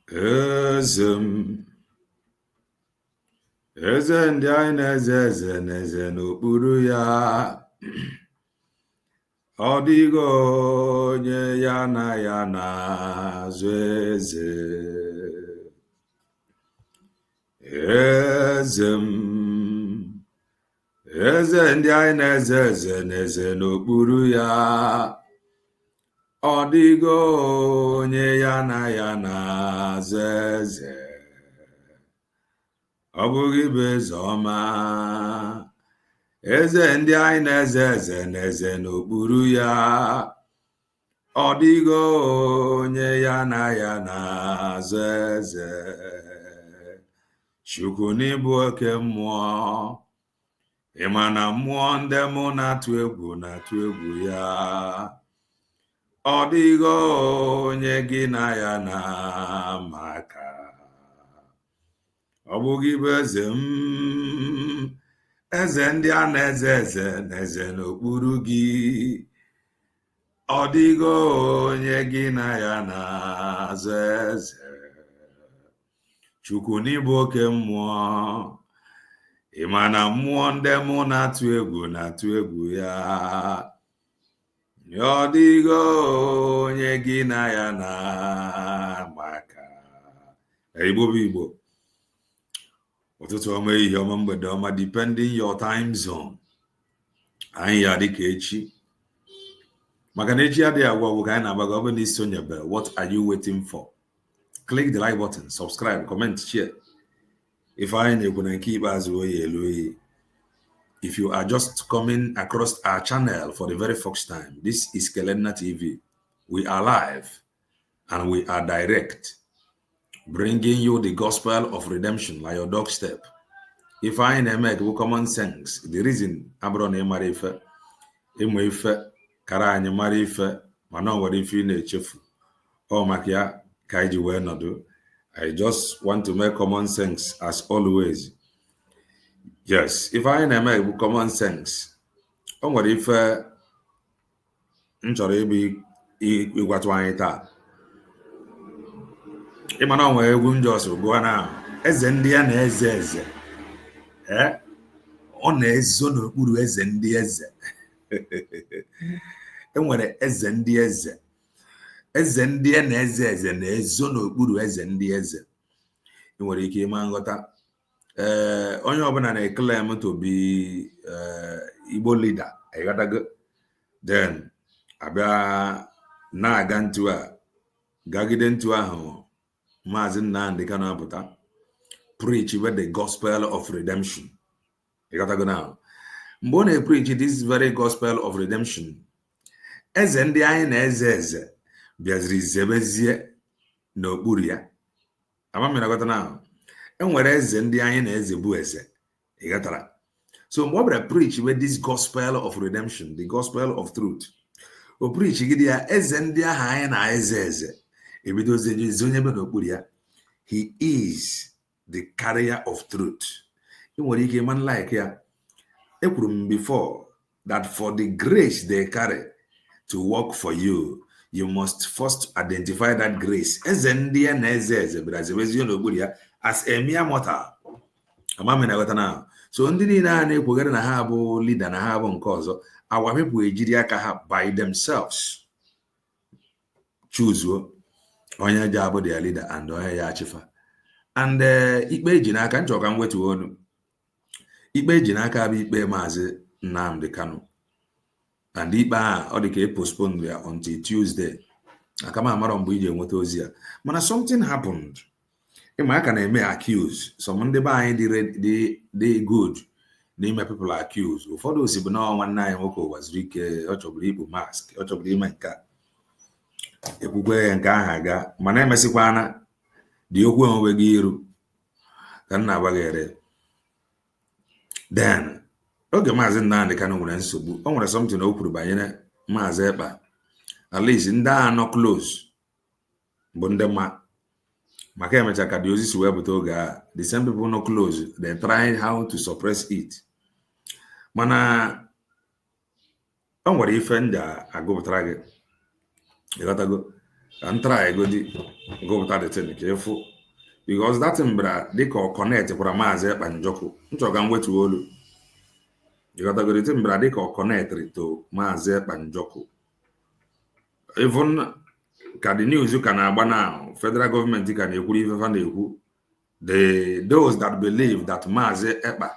eze ndị anyị na-eze n'okpuru ya ọ dịghị onye ya na-azụ eze ndị anyị na-eze n'okpuru ya ọ dịghị onye ya na-azụ eze ọ bụghị bụ eze ọma eze ndị anyị na-eze n'okpuru ya ọ dịghị onye ya na-azụ eze Chukwu n'ịbụ oke mmụọ ịma na mmụọ ndị mụ na-atụ egwu ya ọ dịghị onye gị na ya na-amaka ọ bụghị bụ eze eze ndị a na-eze n'okpuru gị ọ dịghị onye gị na ya na-azụ eze Chukwu n'ịbụ oke mmụọ ịma na mmụọ ndị mụ na-atụ egwu ya ọ dịghị onye gị na ya na-amaka Igbo bụ Igbo ụtụtụ ọma ehihie ọma mgbede ọma depending your time zone anyị ya dịka echi maka na echi adịghị agwụ ka anyị na-agbaga ọ bụ na isonyebe what are you waiting for? Click the like button, subscribe, comment, share. If I na-ekwu na nke ikpeazụ oyi elu oyi. If you are just coming across our channel for the very first time, this is Kelenna TV. We are live and we are direct, bringing you the gospel of redemption like your doorstep. If I na-eme common sense, the reason abụrụ na ịmara ife ịmụ ife kara anyị mara ife mana ọ nwere ife ị na-echefu ọ maka ya ka anyị ji wee nọdụ. I just want to make common sense as always. Yes, if I na-eme common sense, ọ nwere ife m chọrọ ịgwatụ anyị taa. Ịma na ọ nwere egwu njọs gụọ na eze ndị ya na-eze ọ na-ezo n'okpuru eze ndị eze. Enwere eze ndị eze ndị ya na-eze na-ezo n'okpuru eze ndị eze. Ị nwere ike ịma nghọta onye ọbụla na-claim to be Igbo leader ịghọtago, then abịa na-aga ntu a gagide ntu ahụ Mazi Nnamdi Kanu apụta preach with the gospel of redemption. ịghọtago now mgbe ọ na-preach this very gospel of redemption, eze ndị anyị na-eze bịaziri zebezie n'okpuru ya. Amamịnagọta now enwere eze ndị anyị na-eze bụ eze ịghọtara. So mgbe ọ bịara preach with this gospel of redemption, the gospel of truth, o preach gị ya eze ndị ahụ anyị na-eze ebidozie zonyebe n'okpuru ya. He is the carrier of truth. Ị nwere ike man like ya. Ekwuru m before that for the grace they carry to work for you, you must first identify that grace. Eze ndị ya na-eze bịara zebezie n'okpuru ya as a mere mortal. Amamịnagọta now. So ndị niile a na-ekwugara na ha bụ leader na ha bụ nke ọzọ, our people ejiri aka ha by themselves choose onye ji abụ their leader and onye ya achịfa. And ikpe eji n'aka nchọ ka m wetu onu. Ikpe eji n'aka bụ ikpe Mazi Nnamdi Kanu. And ikpe a ọ dị ka postpone ya until Tuesday. Aka m amara mgbe iji enweta ozi ya. Mana something happened. Ịma aka na-eme accuse. Some ndị be anyị dị good n'ime people accuse. Ụfọdụ osi bụ na nwanne anyị nwoke waziri ike ọ chọburu ikpu mask, ọ chọburu ime nke ekwukwe ya nke ahụ aga, mana emesịkwana dị okwu enweghị iru ka nna agbaghere. Then oge Mazi Nnamdi Kanu nwere nsogbu, o nwere something o kwuru banyere Mazi Ekpa. At least ndị anọ close bụ ndị maka emecha ka dị ozi si wee bute oge a, the same people no close, they try how to suppress it. Mana o nwere ife ndị agụpụtara gị ịghọtago. and try go without the thing careful because that mbra they call connect for Mazi Ekpa Njoku nchoga wetu olu you got to go the mbra they call connect to Mazi Ekpa Njoku even ka the news you can agba now federal government can ekwu ife fa na-ekwu those that believe that Mazi Ekpa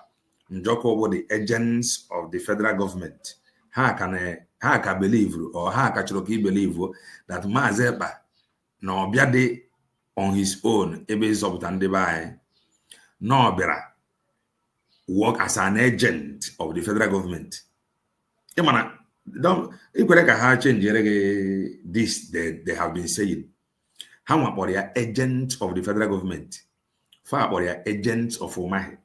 Njoku were the agents of the federal government ha can believe or ha ka chọrọ ka believe that Mazi Ekpa na ọbịa dị on his own ebe ịzọpụta ndị be anyị na ọ bịara work as an agent of the federal government. Ikwere ka ha change this they have been saying. Ha nwakpọrọ ya agent of the federal government. Fa akpọrọ ya agent of Umahi.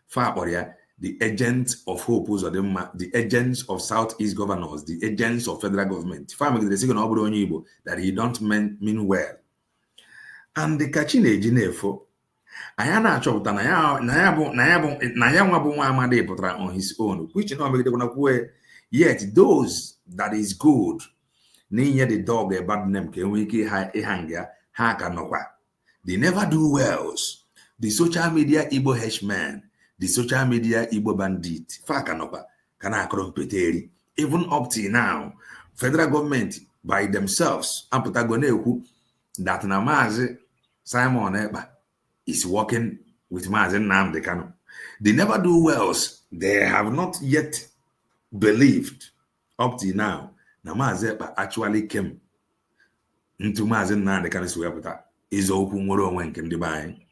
Fa akpọrọ ya the agents of Hope Uzodimma, the agents of Southeast governors, the agents of federal government. Fa megidere sị na ọ bụrụ onye Igbo that he don't mean well. And the kachi na-eji na-efo anya na-achọpụta na ya nwa bụ nwa amadi pụtara on his own which no megidekwana kwue yet those that is good n'inye the dog a bad name ka enwe ike ịha nga ha ka nọkwa they never do wells the social media Igbo henchmen the social media Igbo bandit fa ka nọkwa ka na-akọrọ mpeteri even up till now federal government by themselves apụtago na-ekwu that na Mazi Simon Ekpa is working with Mazi Nnamdi Kanu. They never do wells. They have not yet believed up to now that Mazi Ekpa actually came into Mazi Nnamdi Kanu's website. Is open nke ndị be anyị.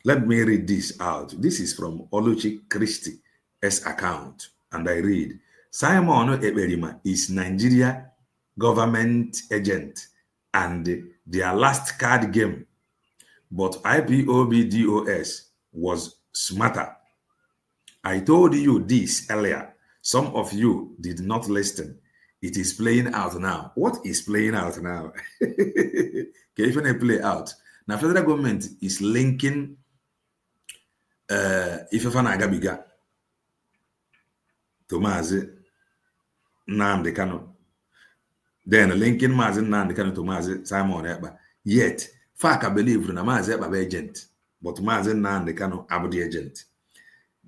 Let me read this out. This is from Oluchi Christie's account. And I read, Simon Ekperima is Nigeria government agent and their last card game. But IPOB-DOS was smarter. I told you this earlier. Some of you did not listen. It is playing out now. What is playing out now? Can even play out? Now, federal government is linking Ifefana Agabiga to Mazi Nnamdi Kanu. Then linking Mazi Nnamdi Kanu to Mazi Simon Ekpa. Yet, Faka believe na Mazi Ekpa agent, but Mazi Nnamdi Kanu abu the agent.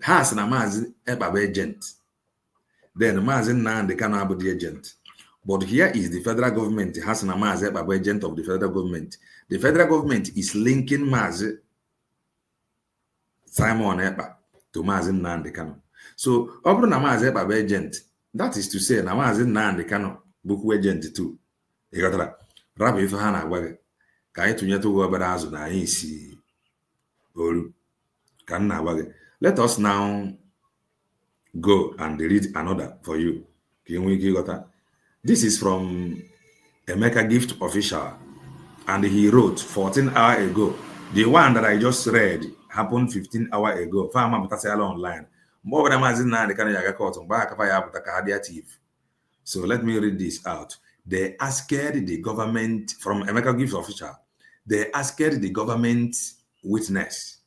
Has na Mazi Ekpa agent. Then Mazi Nnamdi Kanu abu the agent. But here is the federal government has na Mazi Ekpa agent of the federal government. The federal government is linking Mazi Simon Ekpa to Mazi Nnamdi Kanu. So, obro na Mazi Ekpa agent, that is to say na Mazi Nnamdi Kanu buku agent too. You got that? Rabi ife ha na-agwa gị ka anyị tụnyetụ ụgwọ obere azụ na anyị si olu ka m na-agwa gị. Let us now go and read another for you ka ị nwee ike ịghọta. This is from Emeka Gift Official and he wrote 14 hours ago. The one that I just read happened 15 hours ago. Fama mutasela online. Mgbe ọbụla Mazi Nnamdi Kanu ya aga court mgbe akapa ya apụta ka ha dị active. So let me read this out. They asked the government, from Emeka Gift Official, they asked the government witness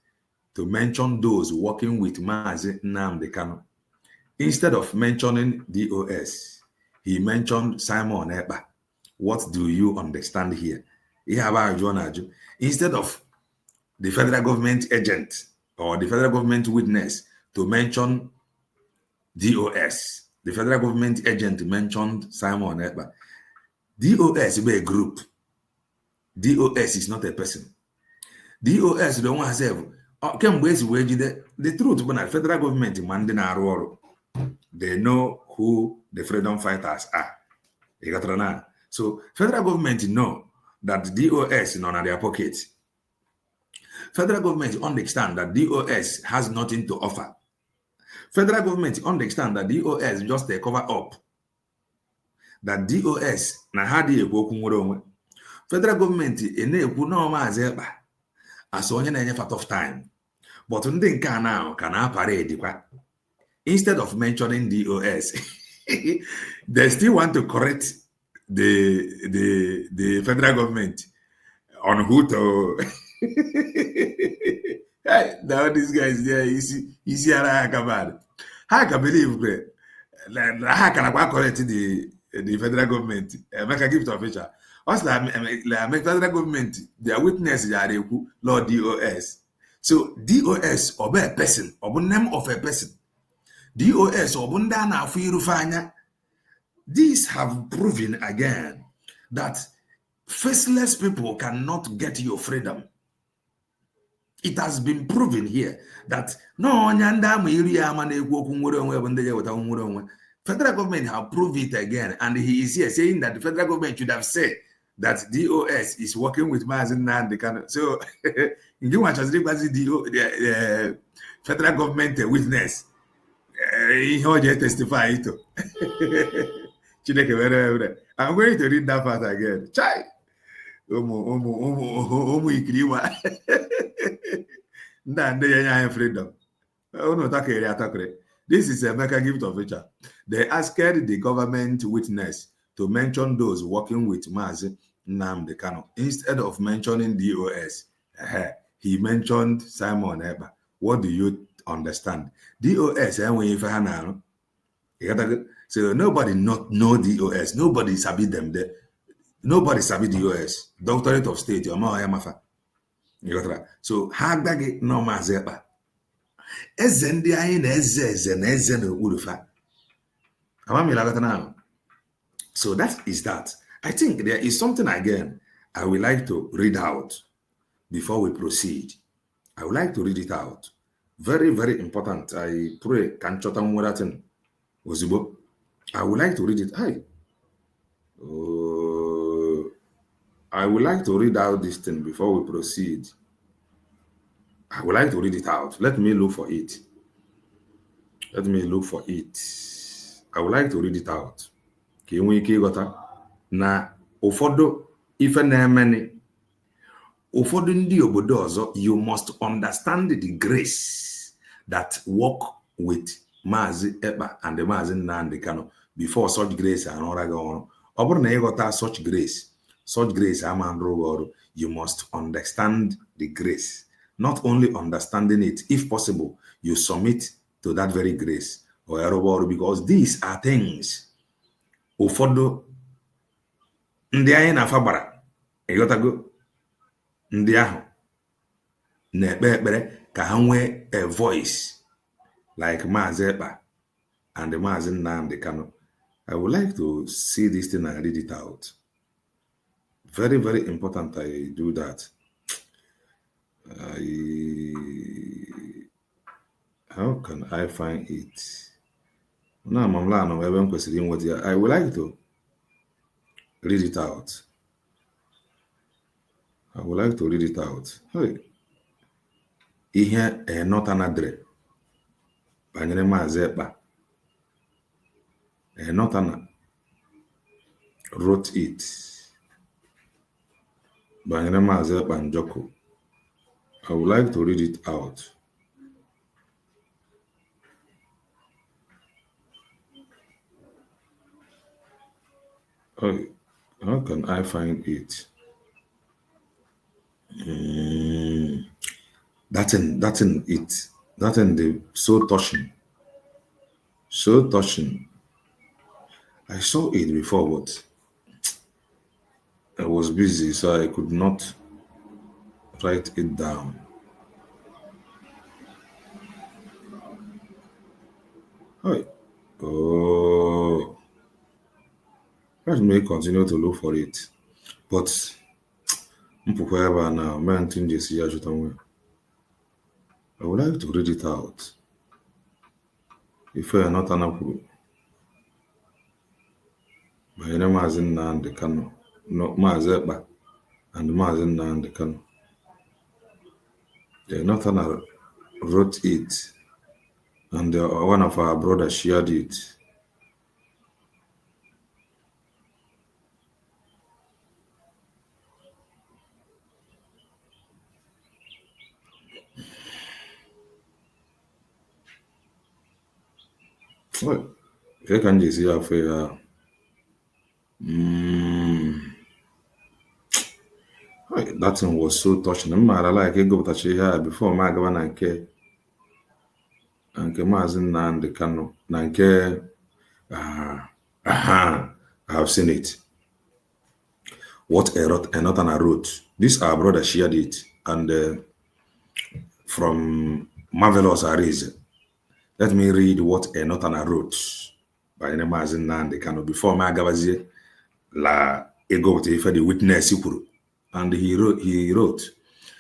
to mention those working with Mazi Nnamdi Kanu. Instead of mentioning DOS, he mentioned Simon Ekpa. What do you understand here? Instead of the federal government agent or the federal government witness to mention DOS, the federal government agent mentioned Simon Ekpa. DOS is a group. DOS is not a person. DOS don't want to say, the truth, when the federal government manding our role, they know who the freedom fighters are. You got to know. So federal government know that DOS is not in their pockets. Federal government understand that DOS has nothing to offer. Federal government understand that DOS just a cover up. That DOS na ha dị ekwu okwu nwere onwe. Federal government na-ekwu na Mazi Ekpa as onye na-enye of time. But ndị nke a now ka na-parade kwa. Instead of mentioning DOS, they still want to correct the federal government on who to. Hey, now these guys there, you see how bad. How can believe how can I correct the federal government? Make a gift official. Us like federal government, their witness are law DOS. So DOS or a person or name of a person. DOS or bundana fanya. These have proven again that faceless people cannot get your freedom. It has been proven here that no federal government have proved it again, and he is here saying that the federal government should have said that DOS is working with Mazi Nnamdi Kanu. So you want to see the federal government witness. He testify it. I'm going to read that part again. Chai. Ikiriwa. Freedom. This is a mega gift of nature. They asked the government witness to mention those working with Mazi Nnamdi Kanu instead of mentioning DOS. He mentioned Simon Eba. What do you understand? DOS, so nobody not know DOS. Nobody sabi them there. Nobody sabi DOS. Doctorate of State. So Hagdagi no Mazi Eba. So that is that. I think there is something again I would like to read out before we proceed. I would like to read it out. Very, very important. I pray can chotam waratin Ozibo. I would like to read it. I would like to read out this thing before we proceed. I would like to read it out. Let me look for it. Let me look for it. I would like to read it out. Na ụfọdụ ife na-emeni ụfọdụ ndị obodo ọzọ, you must understand the grace that work with Mazi Ekpa and the Mazi Nnamdi Kanu before such grace arụra gị ọrụ. Ọ bụrụ na ịghọta such grace ama nrụ gị ọrụ, you must understand the grace. Not only understanding it, if possible, you submit to that very grace or ọrụ, because these are things ụfọdụ ndị anyị na-afa gbara ịghọtago, ndị ahụ na-ekpe ekpere ka ha nwee a voice like Mazi Ekpa and the Mazi Nnamdi Kanu. I would like to see this thing and read it out. Very, very important I do that. How can I find it? I would like to read it out. I would like to read it out. Hey. Ihe not an address. Banyere Mazi Ekpa. Not an wrote it. Banyere Mazi Ekpa Njoko. I would like to read it out. How can I find it? That in the so touching. So touching. I saw it before, but I was busy, so I could not write it down. Oh, let me continue to look for it. But I would like to read it out. If I are not an apple, my name is Nnamdi Kanu, no Mazi Ekpa and Mazi Nnamdi Kanu. Not an wrote it, and one of our brothers shared it. Well, you can just see how fair. That thing was so touching. I like it go touch here before my governor and Mazi Nnamdi Kanu. I have seen it. what Enotana wrote. This our brother shared it, and from Marvelous Arise. Let me read what Enotana wrote by Mazi Nnamdi Kanu before my gabazie la ego for the witness. And he wrote,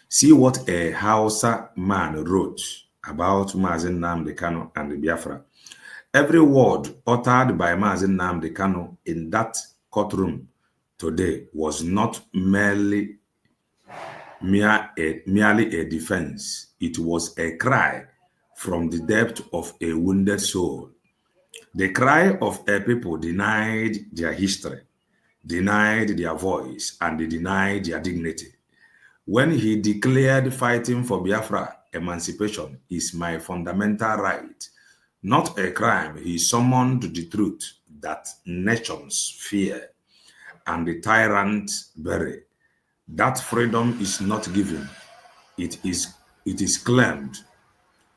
see what a Hausa man wrote about Mazi Nnamdi Kanu and the Biafra. Every word uttered by Mazi Nnamdi Kanu in that courtroom today was not merely a defense. It was a cry from the depth of a wounded soul. The cry of a people denied their history, denied their voice, and they denied their dignity. When he declared fighting for Biafra emancipation is my fundamental right, not a crime, he summoned the truth that nations fear and the tyrant bury. That freedom is not given, it is claimed.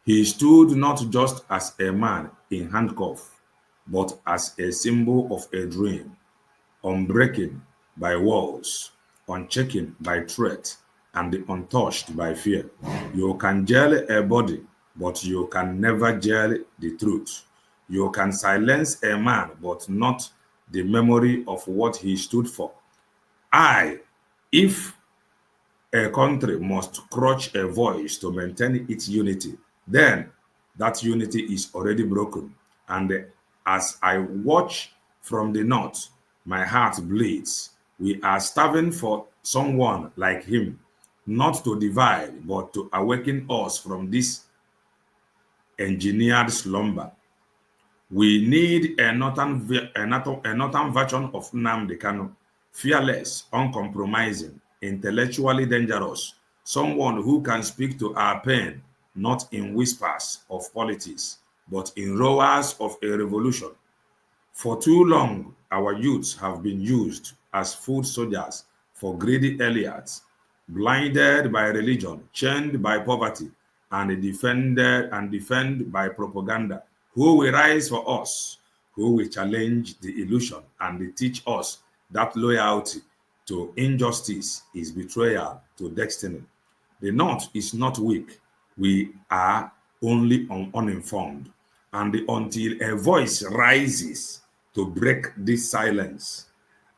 He stood not just as a man in handcuffs, but as a symbol of a dream, unbreaking by walls, unshaken by threat, and untouched by fear. You can jail a body, but you can never jail the truth. You can silence a man, but not the memory of what he stood for. If a country must crush a voice to maintain its unity, then that unity is already broken. And as I watch from the north, my heart bleeds. We are starving for someone like him, not to divide, but to awaken us from this engineered slumber. We need a northern version of Nnamdi Kanu, fearless, uncompromising, intellectually dangerous, someone who can speak to our pain, not in whispers of politics, but in roars of a revolution. For too long, our youths have been used as food soldiers for greedy elites, blinded by religion, chained by poverty, and defended by propaganda. Who will rise for us? Who will challenge the illusion and teach us that loyalty to injustice is betrayal to destiny? The North is not weak. We are only uninformed. And until a voice rises to break this silence,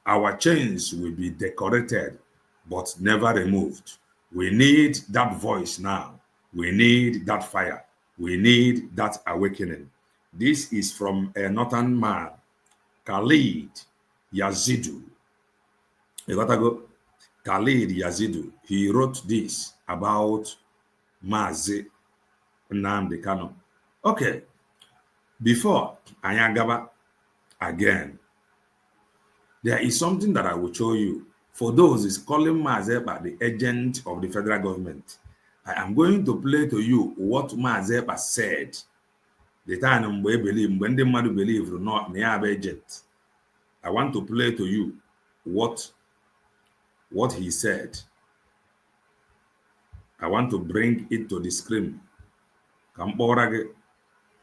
our chains will be decorated but never removed. We need that voice now. We need that fire. We need that awakening. This is from a northern man, Khalid Yazidu. You gotta go. Khalid Yazidu. He wrote this about Mazi Nnamdi Kanu. Okay, before Anyagaba again, there is something that I will show you. For those is calling Mazeba the agent of the federal government. I am going to play to you what Mazeba said. The time we believe, when the man believe not near agent. I want to play to you what he said. I want to bring it to the screen.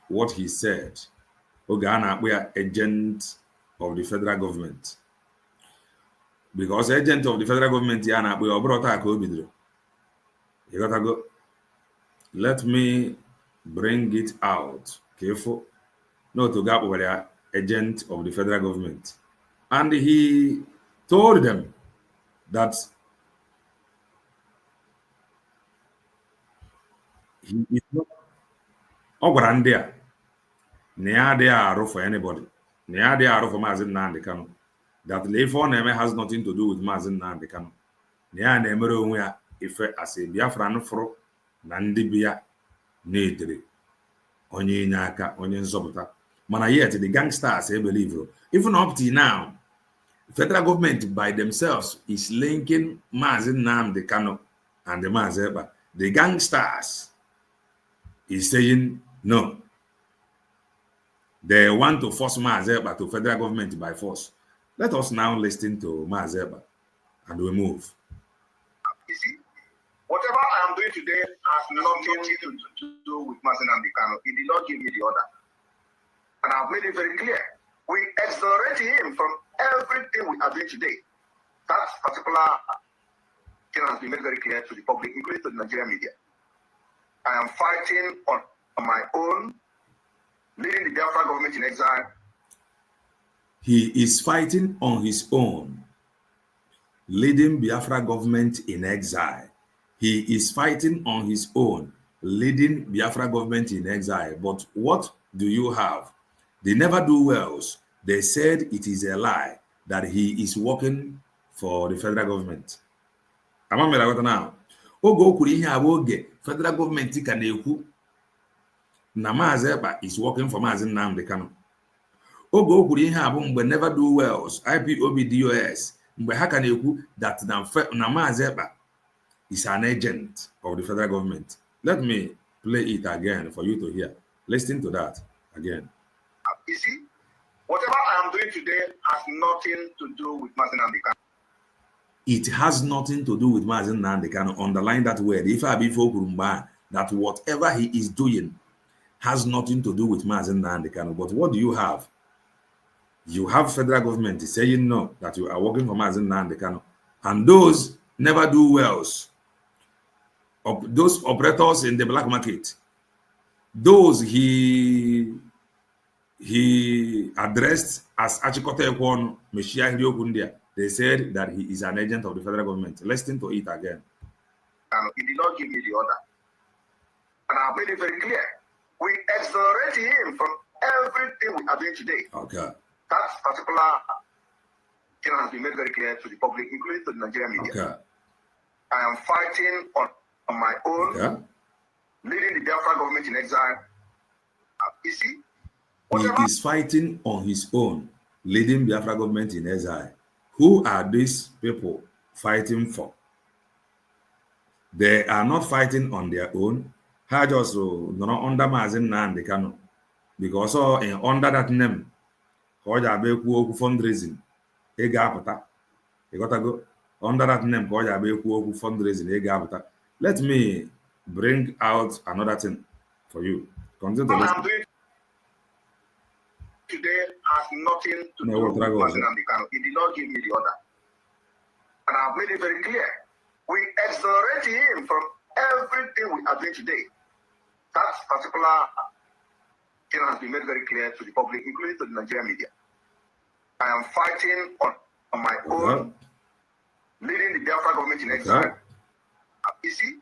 What he said. Ogana, we are agent of the federal government. Because agent of the federal government, Yana, we are brought a COVID. You gotta go. Let me bring it out. Careful. No to gap over there, agent of the federal government. And he told them that he is not Ograndia. Near they are for anybody. Near they are for Mazi Nnamdi Kanu. That Leifon name has nothing to do with Mazi Nnamdi Kanu. Near Nemero where if as a Biafran fro Nandibia Nidri. Onye nyaka, onye nzọpụta. Mana yet the gangsters believe. Even up to now, federal government by themselves is linking Mazi Nnamdi Kanu and the Mazi Eba. The gangsters is saying no. They want to force Mazi Eba to federal government by force. Let us now listen to Mazi Eba and we move. You see, whatever I am doing today has nothing to do with Mazi Nnamdi Kanu. He did not give me the order. And I've made it very clear. We exonerate him from everything we are doing today. That particular thing has been made very clear to the public, including to the Nigerian media. I am fighting on my own, leading the Biafra government in exile. He is fighting on his own, leading Biafra government in exile. He is fighting on his own, leading Biafra government in exile. But what do you have? They never do wells. They said it is a lie that he is working for the federal government. Am I right now? Oge o kwuru ihe abụ oge federal government ka na-ekwu na Mazi Ekpa is working for Mazi Nnamdi Kanu. Oge o kwuru ihe abụ mgbe never do wells, IPOB DOS, mgbe ha ka na-ekwu that na Mazi Ekpa is an agent of the federal government. Let me play it again for you to hear. Listen to that again. You see, whatever I am doing today has nothing to do with Mazi Nnamdi Kanu. It has nothing to do with Mazi Nnamdi Kanu. Underline that word. If I be that whatever he is doing has nothing to do with Mazi Nnamdi Kanu. But what do you have? You have federal government saying no, that you are working for Mazi Nnamdi Kanu. And those never do wells. Those operators in the black market, those he addressed as Achikote Ekwonu, Meshia Hiriokundia. They said that he is an agent of the federal government. Listen to it again. He did not give me the order. And I've made it very clear. We exonerate him from everything we are doing today. Okay. That particular thing has been made very clear to the public, including to the Nigerian media. Okay. I am fighting on my own, okay. Leading the Biafra government in exile. You see? He is fighting on his own, leading Biafra government in exile. Who are these people fighting for? They are not fighting on their own. Ha just not under Mazi Nnamdi Kanu. Because under that name, fundraising. Under that name, fundraising. Let me bring out another thing for you. Continue to listen. Today has nothing to do with Mazi Nnamdi Kanu. He did not give me the order. And I've made it very clear. We exonerate him from everything we are doing today. That particular thing has been made very clear to the public, including to the Nigerian media. I am fighting on my own, leading the Biafra government in exile. You see,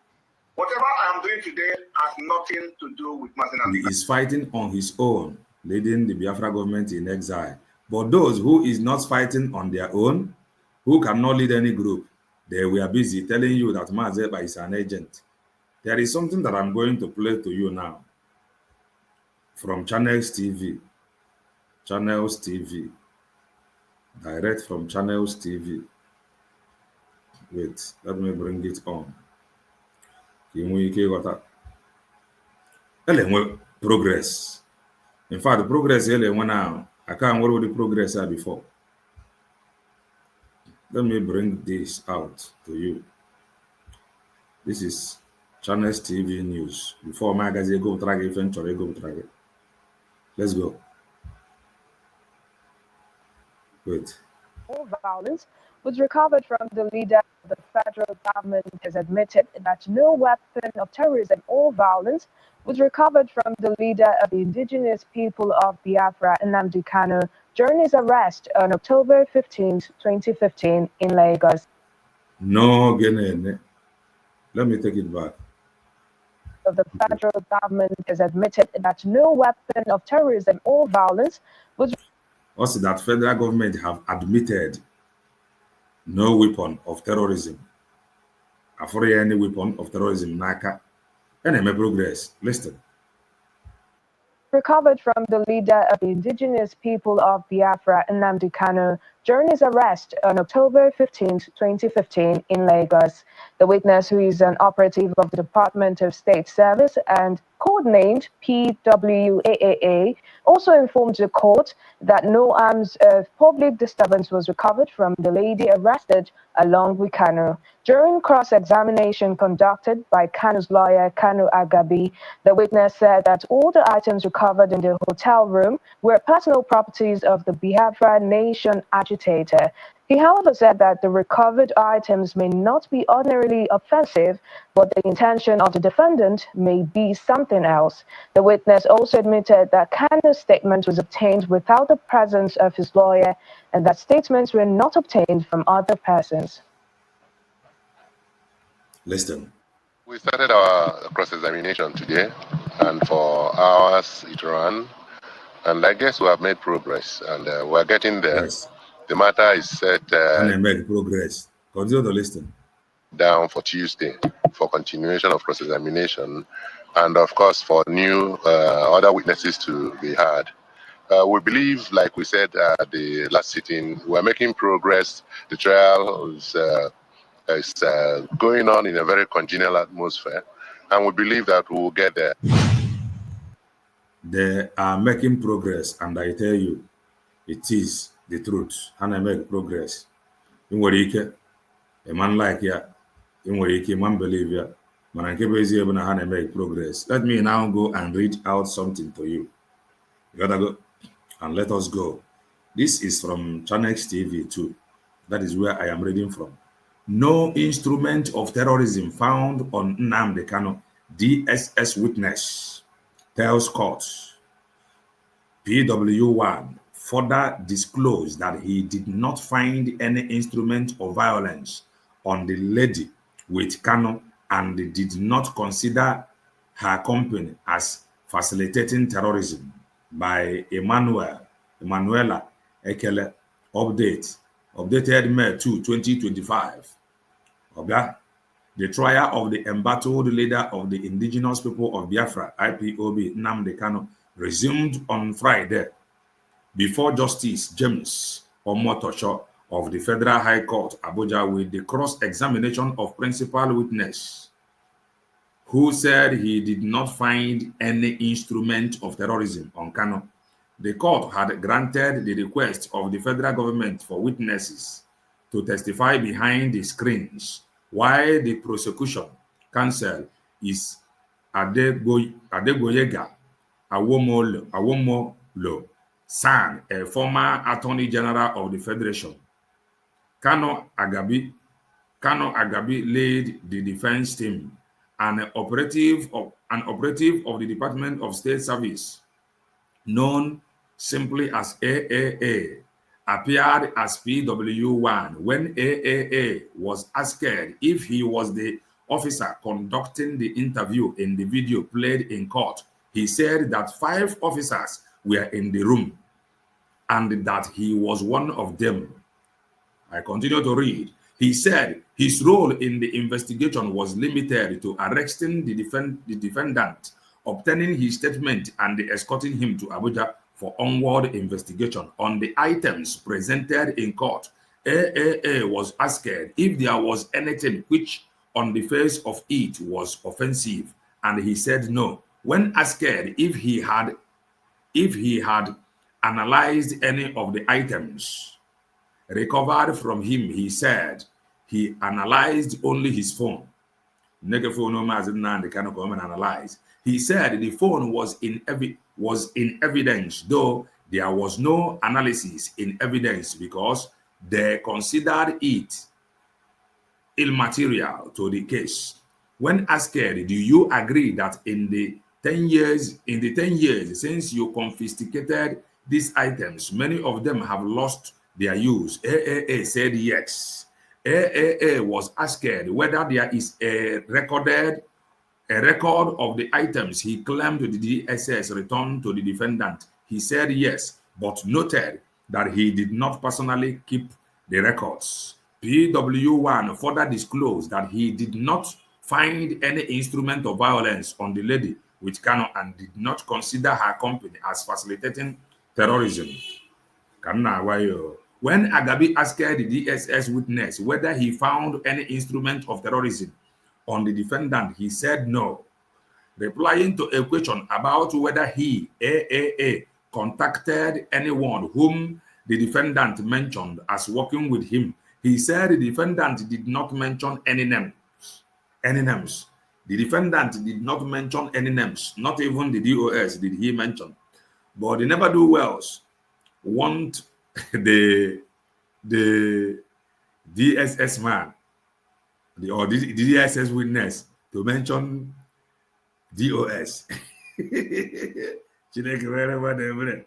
whatever I am doing today has nothing to do with Mazi Nnamdi Kanu. He is fighting on his own, leading the Biafra government in exile. But those who is not fighting on their own, who cannot lead any group, they were busy telling you that Mazi Ekpa is an agent. There is something that I'm going to play to you now from Channels TV. Channels TV. Direct from Channels TV. Wait, let me bring it on. Progress. In fact, the progress now. I can't work with the progress before. Let me bring this out to you. This is Channels TV News. Before magazine go track eventually go track it. Let's go. Wait. All violence was recovered from the leader of the federal government has admitted that no weapon of terrorism or violence was recovered from the leader of the indigenous people of Biafra, Nnamdi Kanu, during his arrest on October 15, 2015 in Lagos. No, again. Let me take it back. The federal government has admitted that no weapon of terrorism or violence was. Also, that federal government have admitted no weapon of terrorism. After any weapon of terrorism, NACA, and progress. Listen. Recovered from the leader of the indigenous people of Biafra, Nnamdi Kanu, during his arrest on October 15, 2015 in Lagos. The witness, who is an operative of the Department of State Service and codenamed PWAAA, also informed the court that no arms of public disturbance was recovered from the lady arrested along with Kanu. During cross-examination conducted by Kanu's lawyer, Kanu Agabi, the witness said that all the items recovered in the hotel room were personal properties of the Biafra Nation agitator. He, however, said that the recovered items may not be ordinarily offensive, but the intention of the defendant may be something else. The witness also admitted that Kanu's statement was obtained without the presence of his lawyer and that statements were not obtained from other persons. Listen. We started our cross-examination today, and for hours it ran, and I guess we have made progress, and we're getting there. Yes. The matter is set And I make progress. Continue to listen. Down for Tuesday for continuation of cross-examination, and of course for new other witnesses to be heard. We believe, like we said at the last sitting, we're making progress. The trial is going on in a very congenial atmosphere, and we believe that we will get there. They are making progress, and I tell you, it is the truth. And I make progress. In what a man like ya, in what a man believe ya, man I keep able to make progress. Let me now go and read out something to you. You gotta go and let us go. This is from Channels TV 2. That is where I am reading from. No instrument of terrorism found on Nnamdi Kanu, DSS witness, tells court. PW1 further disclosed that he did not find any instrument of violence on the lady with Kanu and did not consider her company as facilitating terrorism. By Emanuela Ekele, updated May 2, 2025. The trial of the embattled leader of the indigenous people of Biafra, IPOB, Nnamdi Kanu, resumed on Friday before Justice James Omotosho of the Federal High Court, Abuja, with the cross-examination of principal witness, who said he did not find any instrument of terrorism on Kanu. The court had granted the request of the federal government for witnesses to testify behind the screens, while the prosecution counsel is Adegboyega Awomolo San, a former Attorney General of the Federation. Kanu Agabi led the defense team. An operative of the Department of State Service, known simply as AAA, appeared as PW1 when AAA was asked if he was the officer conducting the interview in the video played in court. He said that 5 officers were in the room and that he was one of them. I continue to read. He said his role in the investigation was limited to arresting the defendant, obtaining his statement, and escorting him to Abuja for onward investigation. On the items presented in court, AAA was asked if there was anything which on the face of it was offensive, and he said no. When asked if he had analyzed any of the items recovered from him, he said he analyzed only his phone. Analyze. He said the phone was in evidence, though there was no analysis in evidence because they considered it immaterial to the case. When asked, do you agree that in the 10 years since you confiscated these items, many of them have lost their use? AAA said yes. AAA was asked whether there is a record of the items he claimed the DSS returned to the defendant. He said yes, but noted that he did not personally keep the records. PW1 further disclosed that he did not find any instrument of violence on the lady with Kanu and did not consider her company as facilitating terrorism. When Agabi asked the DSS witness whether he found any instrument of terrorism on the defendant, he said no. Replying to a question about whether he, AAA, contacted anyone whom the defendant mentioned as working with him, he said the defendant did not mention any names. The defendant did not mention any names, not even the DOS did he mention. But the never-do-wells want the the DSS man, or the DSS witness to mention DOS. Chineke wherever they were.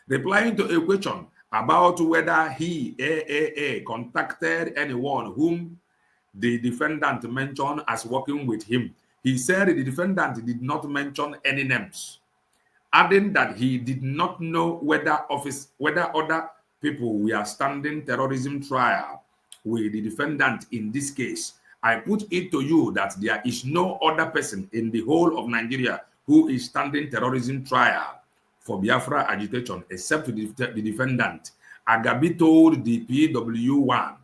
Replying to a question about whether he, AAA, contacted anyone whom the defendant mentioned as working with him, he said the defendant did not mention any names, adding that he did not know whether other people were standing terrorism trial with the defendant in this case. I put it to you that there is no other person in the whole of Nigeria who is standing terrorism trial for Biafra agitation except the defendant. Agabi told the PW1.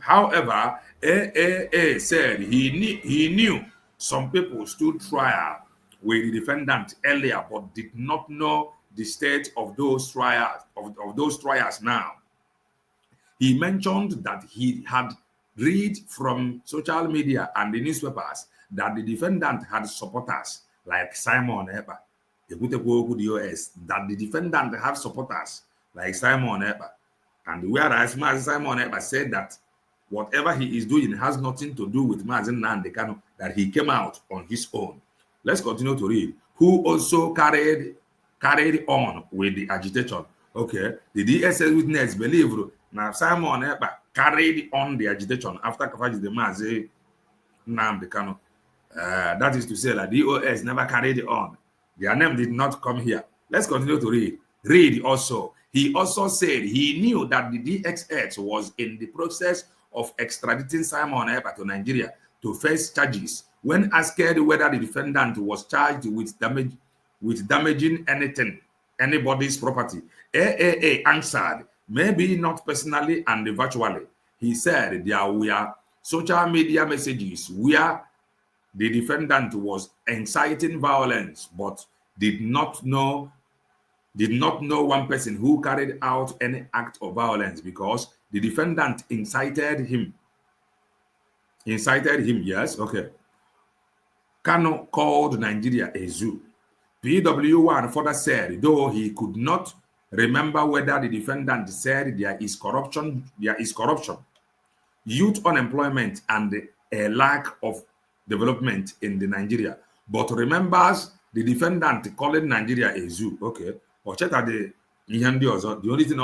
However, AAA said he knew some people stood trial with the defendant earlier, but did not know the state of those trials now. He mentioned that he had read from social media and the newspapers that the defendant had supporters like Simon Eber, that the defendant have supporters like Simon Eber. And whereas Mazi Simon Eber said that whatever he is doing has nothing to do with Mazi Nnamdi Kanu, that he came out on his own. Let's continue to read. Who also carried on with the agitation. Okay, the DSS witness believe now Simon Eber carried on the agitation after Kafaji the Mazi Nnamdi Kanu. That is to say that DOS never carried on. Their name did not come here. Let's continue to read. Read also. He also said he knew that the DXX was in the process of extraditing Simon Eber to Nigeria to face charges. When asked whether the defendant was charged with damaging anybody's property, AAA answered, maybe not personally and virtually. He said there were social media messages where the defendant was inciting violence, but did not know one person who carried out any act of violence because the defendant incited him. Yes, okay. Kanu called Nigeria a zoo. PW1 further said, though he could not remember whether the defendant said there is corruption, youth unemployment, and a lack of development in the Nigeria, but remembers the defendant calling Nigeria a zoo. Okay. The only thing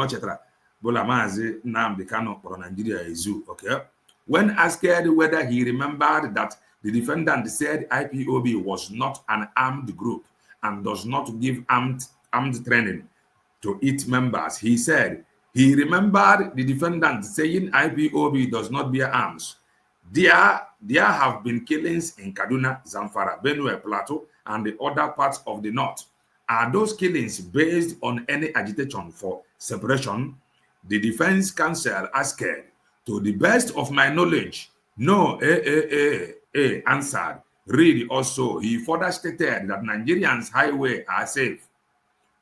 Bola Mazi Nnamdi Kanu for Nigeria a zoo. Okay. When asked whether he remembered that the defendant said IPOB was not an armed group and does not give armed training to its members, he said he remembered the defendant saying IPOB does not bear arms. There have been killings in Kaduna, Zamfara, Benue, Plateau, and the other parts of the north. Are those killings based on any agitation for separation? The Defense Counsel asked. To the best of my knowledge, no, answered. Read also, he further stated that Nigerians' highways are safe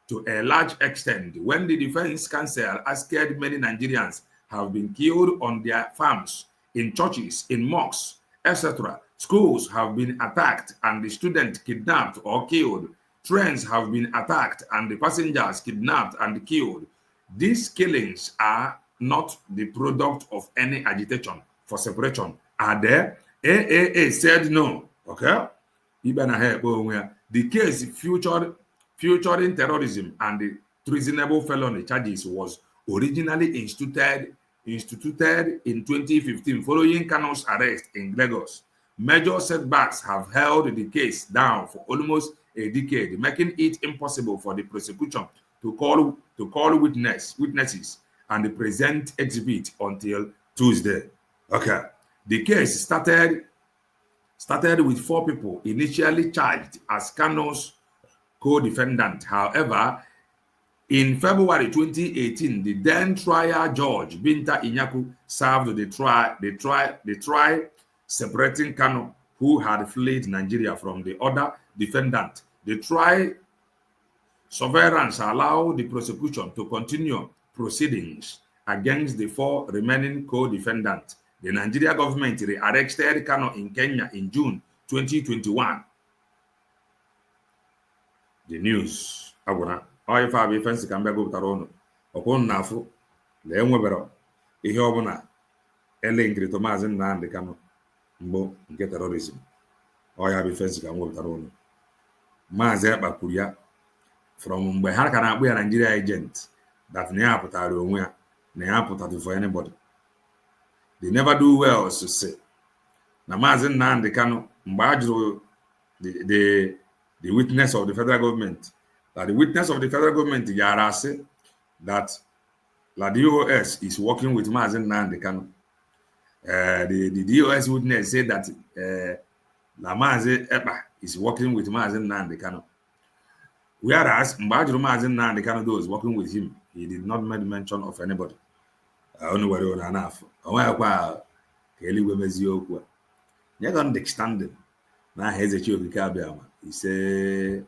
to a large extent. When the Defense Counsel asked, many Nigerians have been killed on their farms, in churches, in mosques, etc. Schools have been attacked and the students kidnapped or killed. Trains have been attacked and the passengers kidnapped and killed. These killings are not the product of any agitation for separation. Are there? AAA said no. Okay? The case featuring terrorism and the treasonable felony charges was originally instituted in 2015 following Kanu's arrest in Lagos. Major setbacks have held the case down for almost a decade, making it impossible for the prosecution to call witnesses and present exhibit until Tuesday. Okay. The case started with 4 people initially charged as Kanu's co-defendant. However, in February 2018, the then trial judge Binta Inyaku served the trial separating Kanu, who had fled Nigeria, from the other defendant. The trial surveillance allowed the prosecution to continue proceedings against the 4 remaining co-defendants. The Nigeria government rearrested Kanu in Kenya in June 2021. the news agwara ọ ife abụ ife nsị ka mbịa gụpụtara ụnụ ọkwụ na afụ na enwebara ihe ọbụla ele nkirịtọ Maazị Nnamdi Kanu mgbe nke terorizm ọ ya bụ ife nsị ka m wepụtara ụnụ. Maazị Ekpa kwuru ya from mgbe ha ka na-akpụ ya Nigeria agent that na ya pụtara onwe ya na ya pụtara for anybody. They never do well to say na Maazị Nnamdi Kanu mgbe a jụrụ the witness of the federal government, that the witness of the federal government yara say that the DOS is working with Maazị Nnamdi Kanu. The DOS witness said that Maazị Ekpa is working with Maazị Nnamdi Kanu. Whereas Mbajuru Maazị Nnamdi Kanu, those working with him, he did not make mention of anybody. Only worry on enough. You don't understand. Now here's a chief. He say